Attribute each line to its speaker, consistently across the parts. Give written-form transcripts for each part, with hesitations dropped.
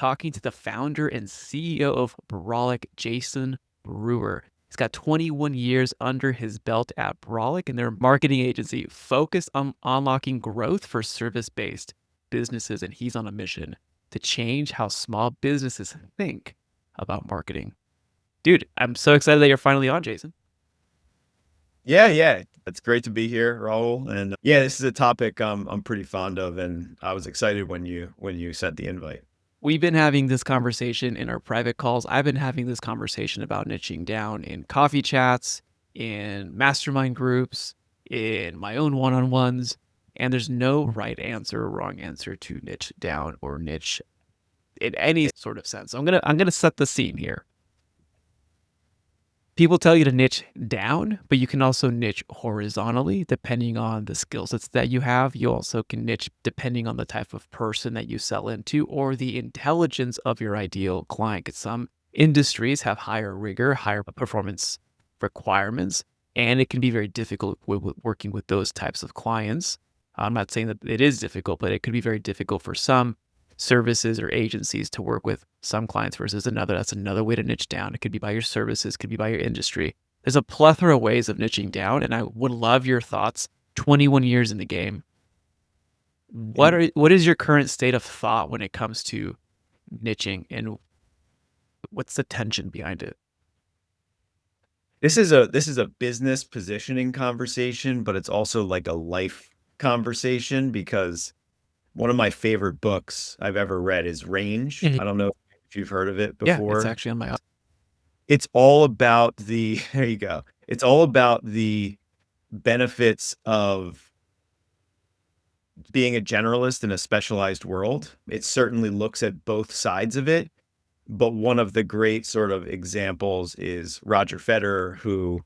Speaker 1: talking to the founder and CEO of Brolik, Jason Brewer. He's got 21 years under his belt at Brolik, and they're a marketing agency focused on unlocking growth for service-based businesses, and he's on a mission to change how small businesses think about marketing. Dude, I'm so excited that you're finally on, Jason.
Speaker 2: Yeah. It's great to be here, Raul. And yeah, this is a topic I'm pretty fond of, and I was excited when you sent the invite.
Speaker 1: We've been having this conversation in our private calls. I've been having this conversation about niching down in coffee chats, in mastermind groups, in my own one-on-ones, and there's no right answer or wrong answer to niche down or niche in any sort of sense. I'm gonna set the scene here. People tell you to niche down, but you can also niche horizontally depending on the skill sets that you have. You also can niche depending on the type of person that you sell into or the intelligence of your ideal client. 'Cause some industries have higher rigor, higher performance requirements, and it can be very difficult with working with those types of clients. I'm not saying that it is difficult, but it could be very difficult for some services or agencies to work with some clients versus another. That's another way to niche down. It could be by your services, could be by your industry. There's a plethora of ways of niching down, and I would love your thoughts. 21 years in the game. What is your current state of thought when it comes to niching, and what's the tension behind it?
Speaker 2: This is a business positioning conversation, but it's also like a life conversation because one of my favorite books I've ever read is Range. I don't know if you've heard of it
Speaker 1: Yeah, it's
Speaker 2: before.
Speaker 1: actually on my.
Speaker 2: It's all about there you go. It's all about the benefits of being a generalist in a specialized world. It certainly looks at both sides of it, but one of the great sort of examples is Roger Federer, who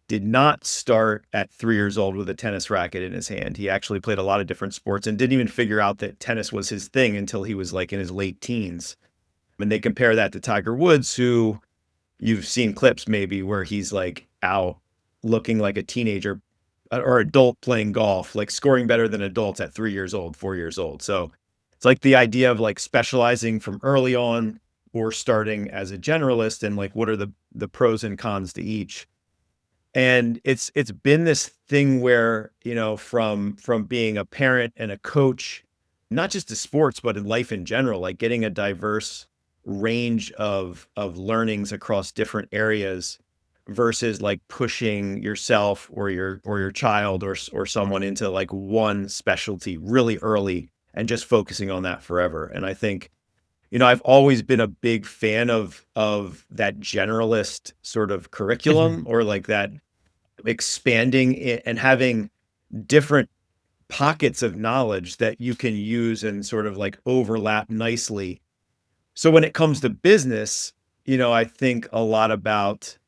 Speaker 2: did not start at 3 years old with a tennis racket in his hand. He actually played a lot of different sports and didn't even figure out that tennis was his thing until he was like in his late teens. And they compare that to Tiger Woods, who you've seen clips maybe where he's like out looking like a teenager or adult playing golf, like scoring better than adults at 3 years old, 4 years old. So it's like the idea of like specializing from early on or starting as a generalist, and like what are the pros and cons to each. And it's been this thing where, from being a parent and a coach, not just to sports, but in life in general, like getting a diverse range of learnings across different areas versus like pushing yourself or your child or someone into like one specialty really early and just focusing on that forever. And I think, I've always been a big fan of that generalist sort of curriculum or like that expanding it and having different pockets of knowledge that you can use and sort of like overlap nicely. So when it comes to business, I think a lot about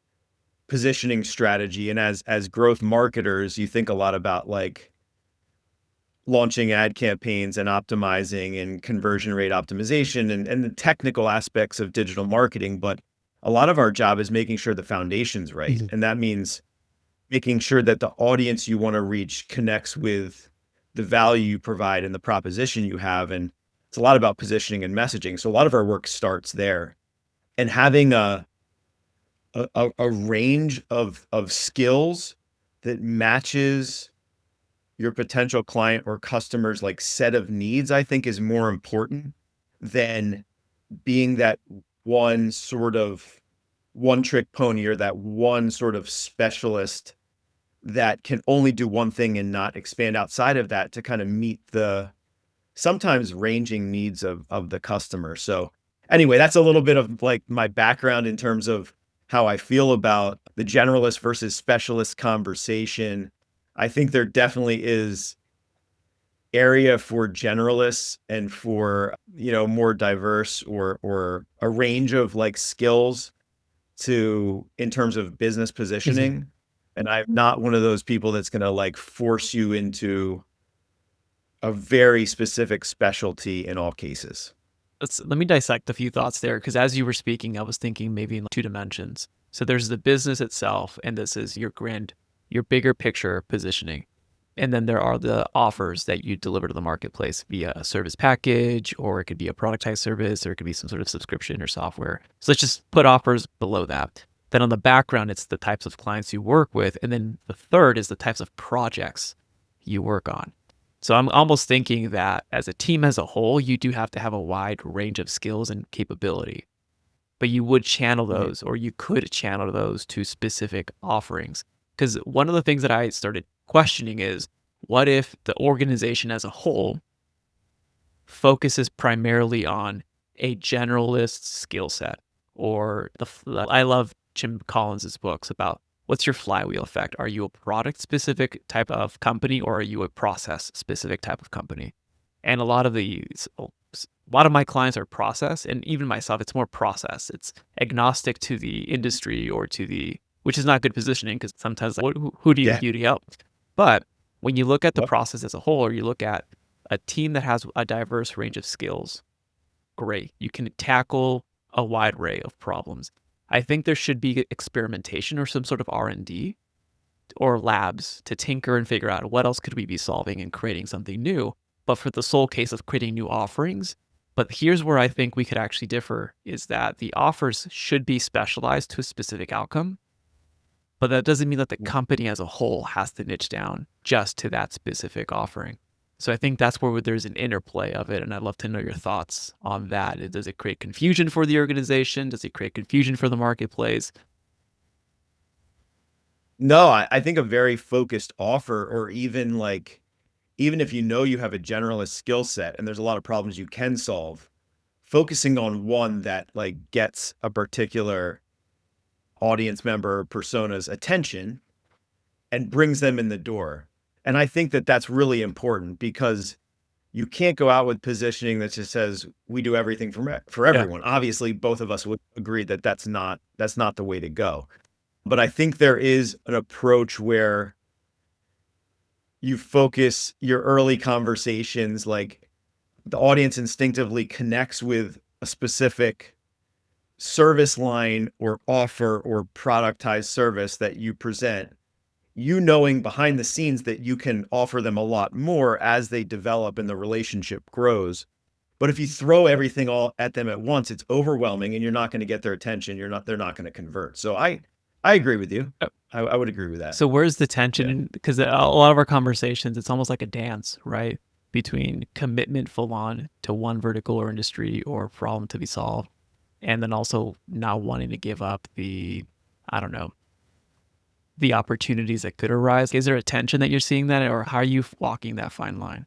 Speaker 2: positioning strategy. And as growth marketers, you think a lot about like launching ad campaigns and optimizing and conversion rate optimization and the technical aspects of digital marketing. But a lot of our job is making sure the foundation's right. And that means making sure that the audience you want to reach connects with the value you provide and the proposition you have. And it's a lot about positioning and messaging. So a lot of our work starts there. And having a range of skills that matches your potential client or customer's like set of needs, I think is more important than being that one trick pony or that one sort of specialist that can only do one thing and not expand outside of that to kind of meet the sometimes ranging needs of the customer. So anyway, that's a little bit of like my background in terms of how I feel about the generalist versus specialist conversation. I think there definitely is area for generalists and for, more diverse or a range of like skills in terms of business positioning. And I'm not one of those people that's going to like force you into a very specific specialty in all cases.
Speaker 1: Let me dissect a few thoughts there, because as you were speaking, I was thinking maybe in two dimensions. So there's the business itself, and this is your bigger picture positioning. And then there are the offers that you deliver to the marketplace via a service package, or it could be a productized service, or it could be some sort of subscription or software. So let's just put offers below that. Then on the background, it's the types of clients you work with. And then the third is the types of projects you work on. So I'm almost thinking that as a team as a whole, you do have to have a wide range of skills and capability, but you would channel
Speaker 2: Mhm.
Speaker 1: those, or you could channel those to specific offerings. Because one of the things that I started questioning is, what if the organization as a whole focuses primarily on a generalist skill set? Or I love Jim Collins's books about what's your flywheel effect. Are you a product specific type of company, or are you a process specific type of company? And a lot of my clients are process, and even myself, it's more process. It's agnostic to the industry or to the, which is not good positioning, because sometimes like, who do
Speaker 2: Yeah.
Speaker 1: you help? But when you look at the
Speaker 2: Yep.
Speaker 1: process as a whole, or you look at a team that has a diverse range of skills, great. You can tackle a wide array of problems. I think there should be experimentation or some sort of R&D or labs to tinker and figure out what else could we be solving and creating something new, but for the sole case of creating new offerings. But here's where I think we could actually differ, is that the offers should be specialized to a specific outcome, but that doesn't mean that the company as a whole has to niche down just to that specific offering. So I think that's where there's an interplay of it, and I'd love to know your thoughts on that. Does it create confusion for the organization? Does it create confusion for the marketplace?
Speaker 2: No, I think a very focused offer, or even like, even if you know you have a generalist skill set and there's a lot of problems you can solve, focusing on one that like gets a particular audience member or persona's attention and brings them in the door. And I think that that's really important, because you can't go out with positioning that just says we do everything for
Speaker 1: Yeah.
Speaker 2: everyone. Obviously, both of us would agree that that's not the way to go. But I think there is an approach where you focus your early conversations, like the audience instinctively connects with a specific service line or offer or productized service that you present, you knowing behind the scenes that you can offer them a lot more as they develop and the relationship grows. But if you throw everything all at them at once, it's overwhelming and you're not going to get their attention. They're not going to convert. So I agree with you. I would agree with that.
Speaker 1: So where's the
Speaker 2: Yeah.
Speaker 1: tension? Because a lot of our conversations, it's almost like a dance, right? Between commitment full on to one vertical or industry or problem to be solved, and then also not wanting to give up I don't know, the opportunities that could arise. Is there a tension that you're seeing that, or how are you walking that fine line?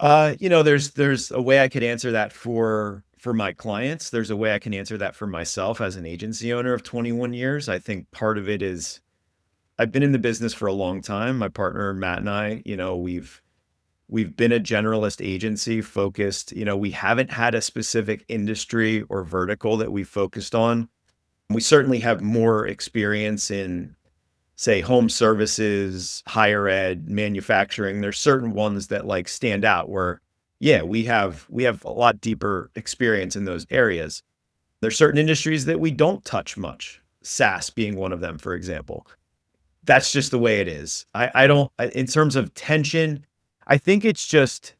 Speaker 2: There's a way I could answer that for my clients. There's a way I can answer that for myself as an agency owner of 21 years. I think part of it is I've been in the business for a long time. My partner Matt and I, we've been a generalist agency focused. We haven't had a specific industry or vertical that we focused on. We certainly have more experience in, say, home services, higher ed, manufacturing. There's certain ones that like stand out where, yeah, we have a lot deeper experience in those areas. There's certain industries that we don't touch much, SaaS being one of them, for example. That's just the way it is. I don't, in terms of tension, I think it's just,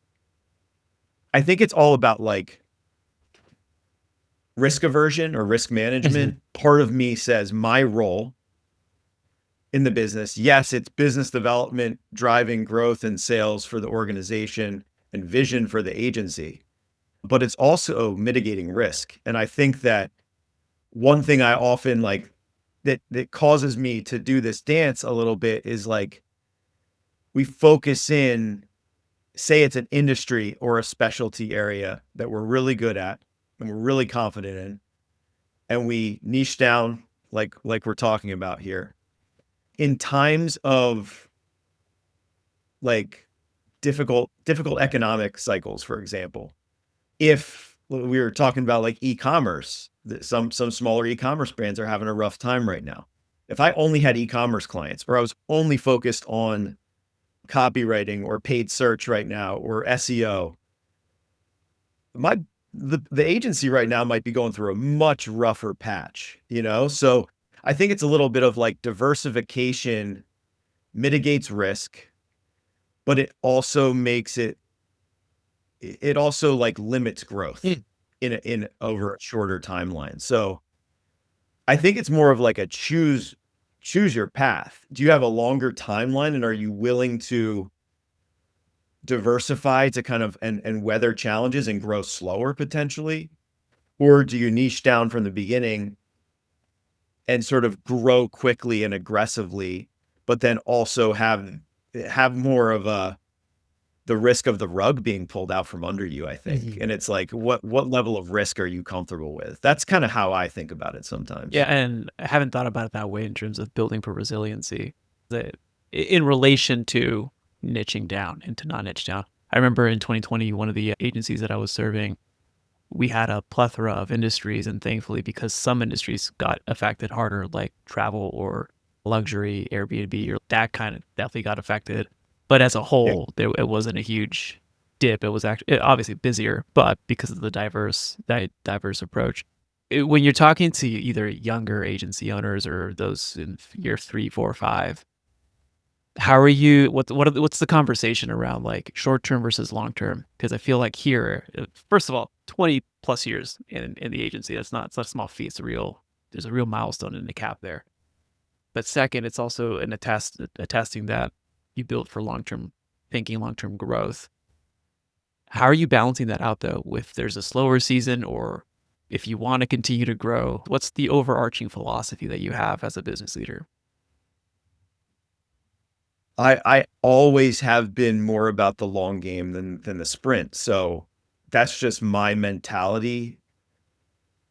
Speaker 2: I think it's all about like risk aversion or risk
Speaker 1: Mhm.
Speaker 2: management. Part of me says my role in the business, yes, it's business development, driving growth and sales for the organization and vision for the agency, but it's also mitigating risk. And I think that one thing I often like that causes me to do this dance a little bit is like we focus in, say it's an industry or a specialty area that we're really good at and we're really confident in, and we niche down like we're talking about here. In times of like difficult economic cycles, for example, if we were talking about like e-commerce, some smaller e-commerce brands are having a rough time right now. If I only had e-commerce clients, or I was only focused on copywriting or paid search right now or SEO, my the agency right now might be going through a much rougher patch. So I think it's a little bit of like diversification mitigates risk, but it also like limits growth
Speaker 1: Mm.
Speaker 2: in over a shorter timeline. So I think it's more of like a choose your path. Do you have a longer timeline, and are you willing to diversify to kind of and weather challenges and grow slower potentially? Or do you niche down from the beginning and sort of grow quickly and aggressively, but then also have more of a the risk of the rug being pulled out from under you, I think.
Speaker 1: Mhm.
Speaker 2: And it's like, what level of risk are you comfortable with? That's kind of how I think about it
Speaker 1: Yeah,
Speaker 2: sometimes.
Speaker 1: and I haven't thought about it that way in terms of building for resiliency. That in relation to niching down and to not niche down. I remember in 2020, one of the agencies that I was serving, we had a plethora of industries, and thankfully, because some industries got affected harder, like travel or luxury, Airbnb, or that kind of definitely got affected. But as a
Speaker 2: Yeah.
Speaker 1: whole, it wasn't a huge dip. It was actually obviously busier, but because of the diverse approach. When you're talking to either younger agency owners or those in year 3, 4, 5, how are you? What's the conversation around like short term versus long term? Because I feel like here, first of all, 20 plus years in the agency. It's not a small feat. There's a real milestone in the cap there. But second, it's also an attesting that you built for long term thinking, long term growth. How are you balancing that out though? If there's a slower season, or if you want to continue to grow, what's the overarching philosophy that you have as a business leader?
Speaker 2: I always have been more about the long game than the sprint. So that's just my mentality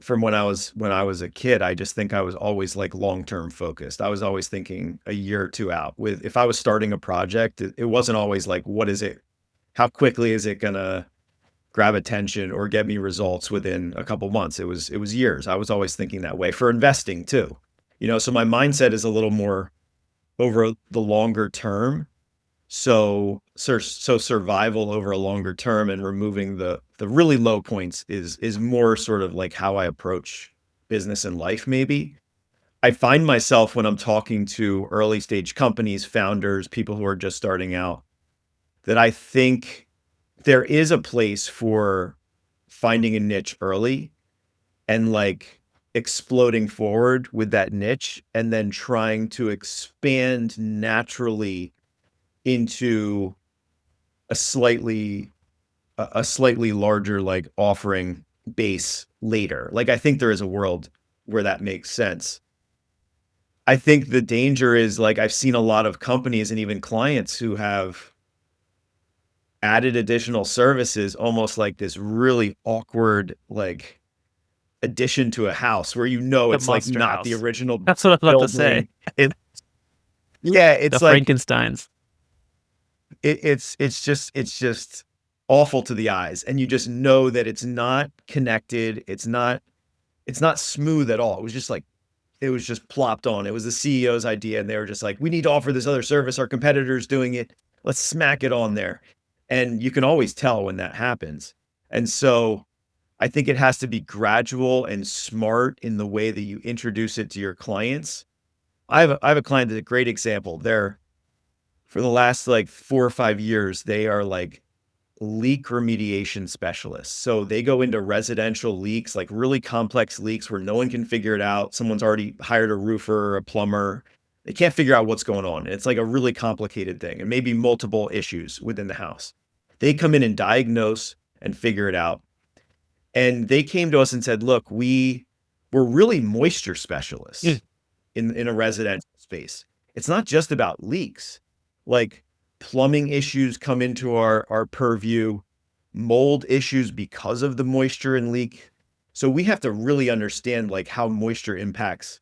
Speaker 2: from when I was a kid. I just think I was always like long-term focused. I was always thinking a year or two out. With if I was starting a project, it wasn't always like, what is it? How quickly is it gonna grab attention or get me results within a couple months? It was years. I was always thinking that way for investing too. So my mindset is a little more over the longer term. So survival over a longer term and removing the really low points is more sort of like how I approach business and life maybe. I find myself when I'm talking to early stage companies, founders, people who are just starting out, that I think there is a place for finding a niche early and like exploding forward with that niche and then trying to expand naturally into a slightly a slightly larger like offering base later. Like I think there is a world where that makes sense. I think the danger is like I've seen a lot of companies and even clients who have added additional services almost like this really awkward like addition to a house where
Speaker 1: The
Speaker 2: it's like
Speaker 1: monster
Speaker 2: not the
Speaker 1: house.
Speaker 2: original
Speaker 1: That's what I was about to say.
Speaker 2: building. It yeah,
Speaker 1: The
Speaker 2: it's like
Speaker 1: Frankensteins.
Speaker 2: it's just awful to the eyes, and you just know that it's not connected. It's not smooth at all. It was just plopped on. It was the CEO's idea, and they were just like, we need to offer this other service. Our competitor's doing it. Let's smack it on there. And you can always tell when that happens. And so I think it has to be gradual and smart in the way that you introduce it to your clients. I have a client that's a great example. They're for the last like 4 or 5 years, they are like leak remediation specialists. So they go into residential leaks, like really complex leaks where no one can figure it out. Someone's already hired a roofer or a plumber. They can't figure out what's going on. It's like a really complicated thing and maybe multiple issues within the house. They come in and diagnose and figure it out. And they came to us and said, look, we're really moisture
Speaker 1: Mm.
Speaker 2: specialists in a residential space. It's not just about leaks. Like plumbing issues come into our purview, mold issues because of the moisture and leak. So we have to really understand like how moisture impacts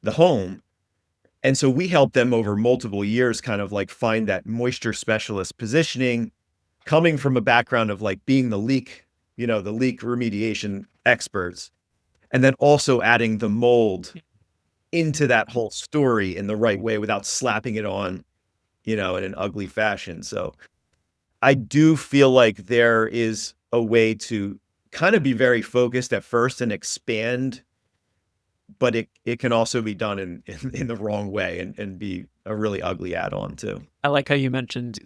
Speaker 2: the home. And so we help them over multiple years kind of like find that moisture specialist positioning, coming from a background of like being the leak remediation experts, and then also adding the mold into that whole story in the right way without slapping it on, in an ugly fashion. So I do feel like there is a way to kind of be very focused at first and expand but it can also be done in the wrong way and be a really ugly add-on too.
Speaker 1: I like how you mentioned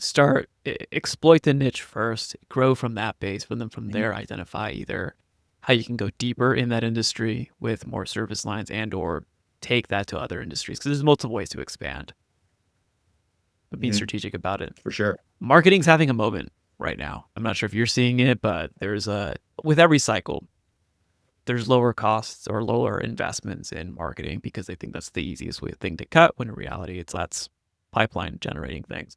Speaker 1: exploit the niche first, grow from that base, but then from there identify either how you can go deeper in that industry with more service lines and or take that to other industries because there's multiple ways to expand, but being
Speaker 2: Mhm.
Speaker 1: strategic about it.
Speaker 2: For sure.
Speaker 1: Marketing's having a moment right now. I'm not sure if you're seeing it, but there's a with every cycle, there's lower costs or lower investments in marketing because they think that's the easiest thing to cut when in reality it's that's pipeline generating things.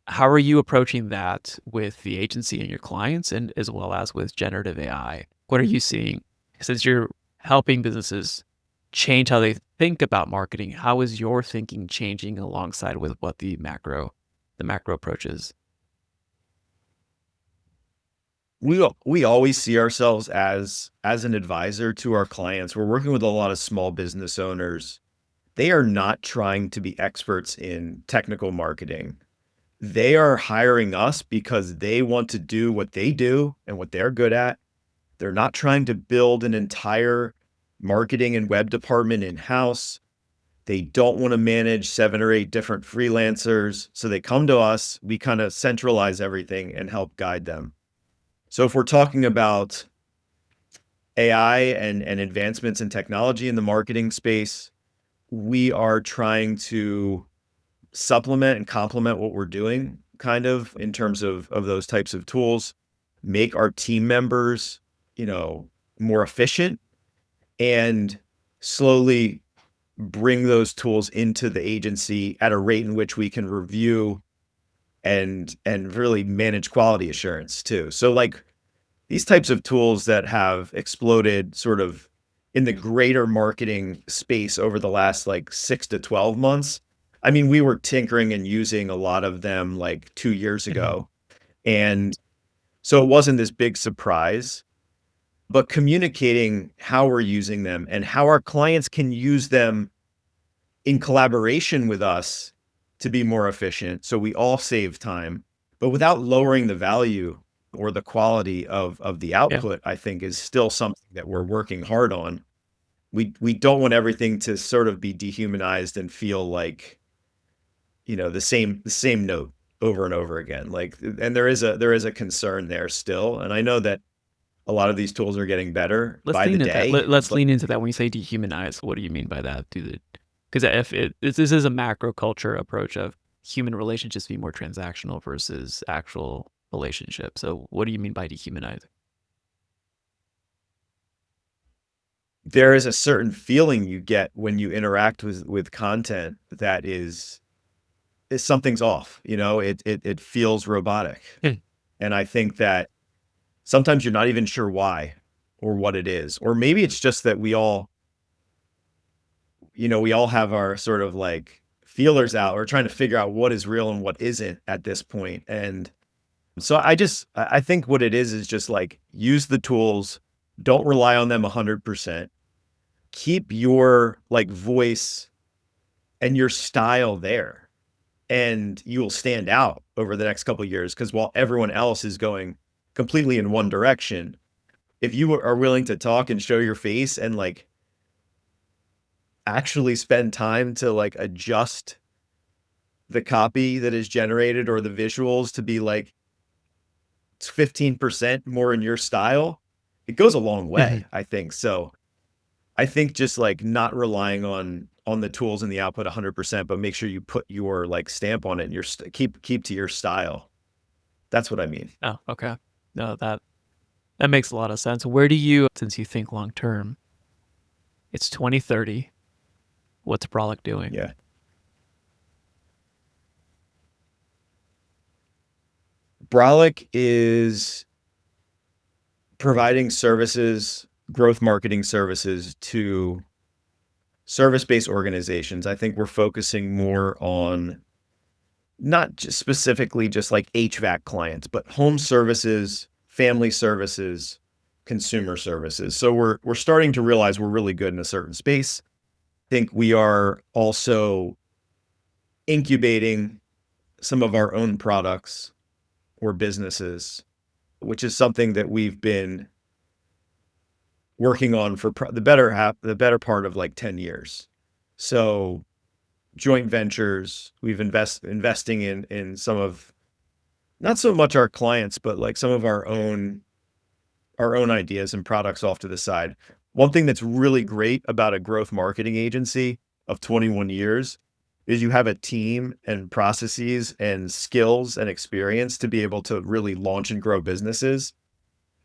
Speaker 1: How are you approaching that with the agency and your clients and as well as with generative AI? What are you seeing since you're helping businesses change how they think about marketing? How is your thinking changing alongside with what the macro approach is?
Speaker 2: We always see ourselves as an advisor to our clients. We're working with a lot of small business owners. They are not trying to be experts in technical marketing. They are hiring us because they want to do what they do and what they're good at. They're not trying to build an entire marketing and web department in-house. They don't want to manage 7 or 8 different freelancers. So they come to us, we kind of centralize everything and help guide them. So if we're talking about AI and advancements in technology in the marketing space, we are trying to supplement and complement what we're doing kind of in terms of those types of tools, make our team members, you know, more efficient and slowly bring those tools into the agency at a rate in which we can review and really manage quality assurance too. So like these types of tools that have exploded sort of in the greater marketing space over the last like 6 to 12 months. I mean, we were tinkering and using a lot of them like 2 years
Speaker 1: Mhm.
Speaker 2: ago. And so it wasn't this big surprise, but communicating how we're using them and how our clients can use them in collaboration with us to be more efficient so we all save time, but without lowering the value or the quality of the
Speaker 1: Yeah.
Speaker 2: output, I think is still something that we're working hard on. We don't want everything to sort of be dehumanized and feel like, you know, the same note over and over again. Like and there is a concern there still. And I know that a lot of these tools are getting better
Speaker 1: Let's
Speaker 2: by the
Speaker 1: lean into that.
Speaker 2: day,
Speaker 1: Let's
Speaker 2: but
Speaker 1: lean into that. When you say dehumanize, what do you mean by that? Because if this is a macro culture approach of human relationships being more transactional versus actual relationship. So what do you mean by dehumanize?
Speaker 2: there is a certain feeling you get when you interact with content that is something's off, you know, it feels robotic.
Speaker 1: Hmm.
Speaker 2: And I think that sometimes you're not even sure why or what it is. Or maybe it's just that we all, you know, we all have our sort of like feelers out. We're trying to figure out what is real and what isn't at this point. And so I think what it is just like use the tools, don't rely on them 100%. Keep your like voice and your style there and you will stand out over the next couple of years because while everyone else is going completely in one direction, if you are willing to talk and show your face and like actually spend time to like adjust the copy that is generated or the visuals to be like 15% more in your style, it goes a long way,
Speaker 1: Mhm.
Speaker 2: I think. So I think just like not relying on the tools and the output 100%, but make sure you put your like stamp on it and keep to your style. That's what I mean.
Speaker 1: Oh, okay. No, that makes a lot of sense. Where do you, since you think long term, it's 2030. What's Brolic doing?
Speaker 2: Yeah. Brolic is providing services, growth marketing services to service-based organizations. I think we're focusing more on not just specifically just like HVAC clients, but home services, family services, consumer services. So we're starting to realize we're really good in a certain space. I think we are also incubating some of our own products or businesses, which is something that we've been working on for the better part of like 10 years. So joint ventures, we've investing in some of, not so much our clients, but like some of our own ideas and products off to the side. One thing that's really great about a growth marketing agency of 21 years is you have a team and processes and skills and experience to be able to really launch and grow businesses.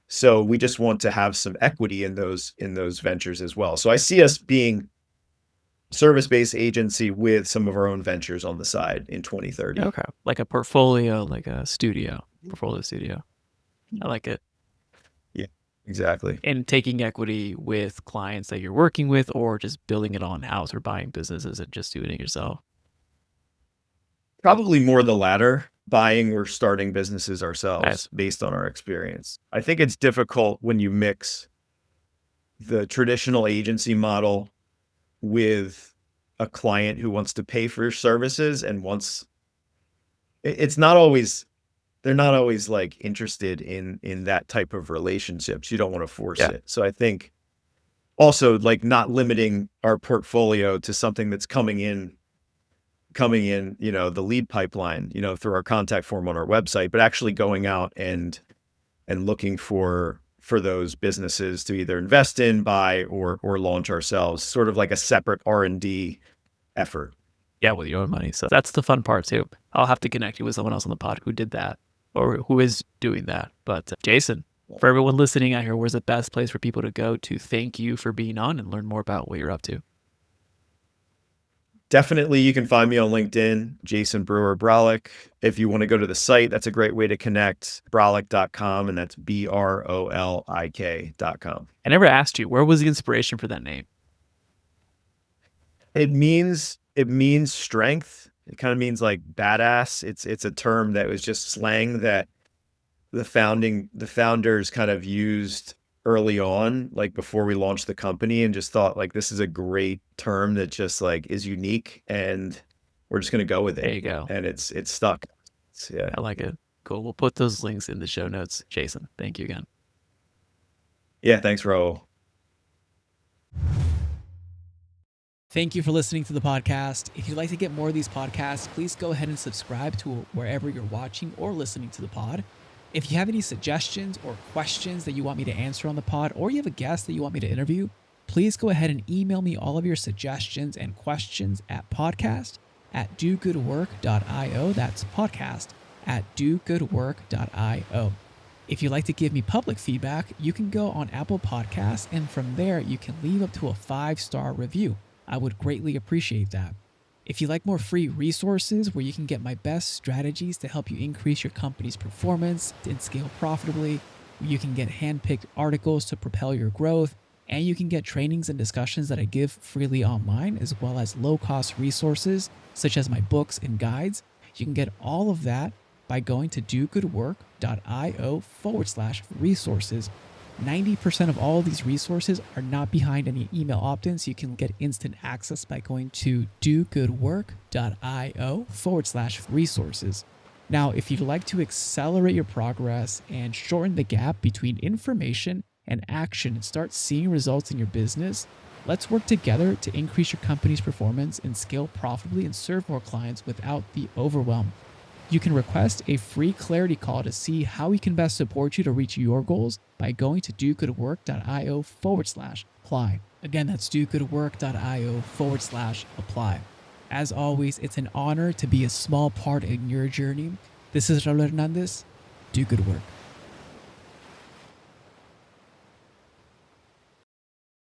Speaker 2: So we just want to have some equity in those ventures as well. So I see us being service-based agency with some of our own ventures on the side in 2030.
Speaker 1: Okay. Like a portfolio, like a studio, portfolio studio. I like it.
Speaker 2: Yeah, exactly.
Speaker 1: And taking equity with clients that you're working with, or just building it on house or buying businesses and just doing it yourself.
Speaker 2: Probably more the latter, buying or starting businesses ourselves
Speaker 1: Nice.
Speaker 2: based on our experience. I think it's difficult when you mix the traditional agency model with a client who wants to pay for your services and wants it's not always they're not always like interested in that type of relationships. You don't want to force
Speaker 1: Yeah.
Speaker 2: it. So I think also like not limiting our portfolio to something that's coming in, the lead pipeline, through our contact form on our website, but actually going out and looking for those businesses to either invest in, buy, or launch ourselves, sort of like a separate R&D effort.
Speaker 1: Yeah, with your own money. So that's the fun part too. I'll have to connect you with someone else on the pod who did that or who is doing that. But Jason, for everyone listening out here, where's the best place for people to go to thank you for being on and learn more about what you're up to?
Speaker 2: Definitely, you can find me on LinkedIn, Jason Brewer Brolik. If you want to go to the site, that's a great way to connect, brolik.com, and that's BROLIK.com.
Speaker 1: I never asked you, where was the inspiration for that name?
Speaker 2: It means strength. It kind of means like badass. It's a term that was just slang that the founders kind of used early on, like before we launched the company, and just thought like this is a great term that just like is unique, and we're just gonna go with it.
Speaker 1: There you go.
Speaker 2: And it's stuck. Yeah.
Speaker 1: I like it. Cool. We'll put those links in the show notes. Jason, thank you again.
Speaker 2: Yeah, thanks, Raul.
Speaker 3: Thank you for listening to the podcast. If you'd like to get more of these podcasts, please go ahead and subscribe to wherever you're watching or listening to the pod. If you have any suggestions or questions that you want me to answer on the pod, or you have a guest that you want me to interview, please go ahead and email me all of your suggestions and questions at podcast@dogoodwork.io. That's podcast@dogoodwork.io. If you'd like to give me public feedback, you can go on Apple Podcasts, and from there you can leave up to a 5-star review. I would greatly appreciate that. If you like more free resources where you can get my best strategies to help you increase your company's performance and scale profitably, you can get handpicked articles to propel your growth, and you can get trainings and discussions that I give freely online, as well as low-cost resources such as my books and guides, you can get all of that by going to dogoodwork.io/resources. 90% of all of these resources are not behind any email opt-in, so you can get instant access by going to dogoodwork.io/resources. Now, if you'd like to accelerate your progress and shorten the gap between information and action and start seeing results in your business, let's work together to increase your company's performance and scale profitably and serve more clients without the overwhelm. You can request a free clarity call to see how we can best support you to reach your goals by going to dogoodwork.io/apply. Again, that's dogoodwork.io/apply. As always, it's an honor to be a small part in your journey. This is Raul Hernandez. Do good work.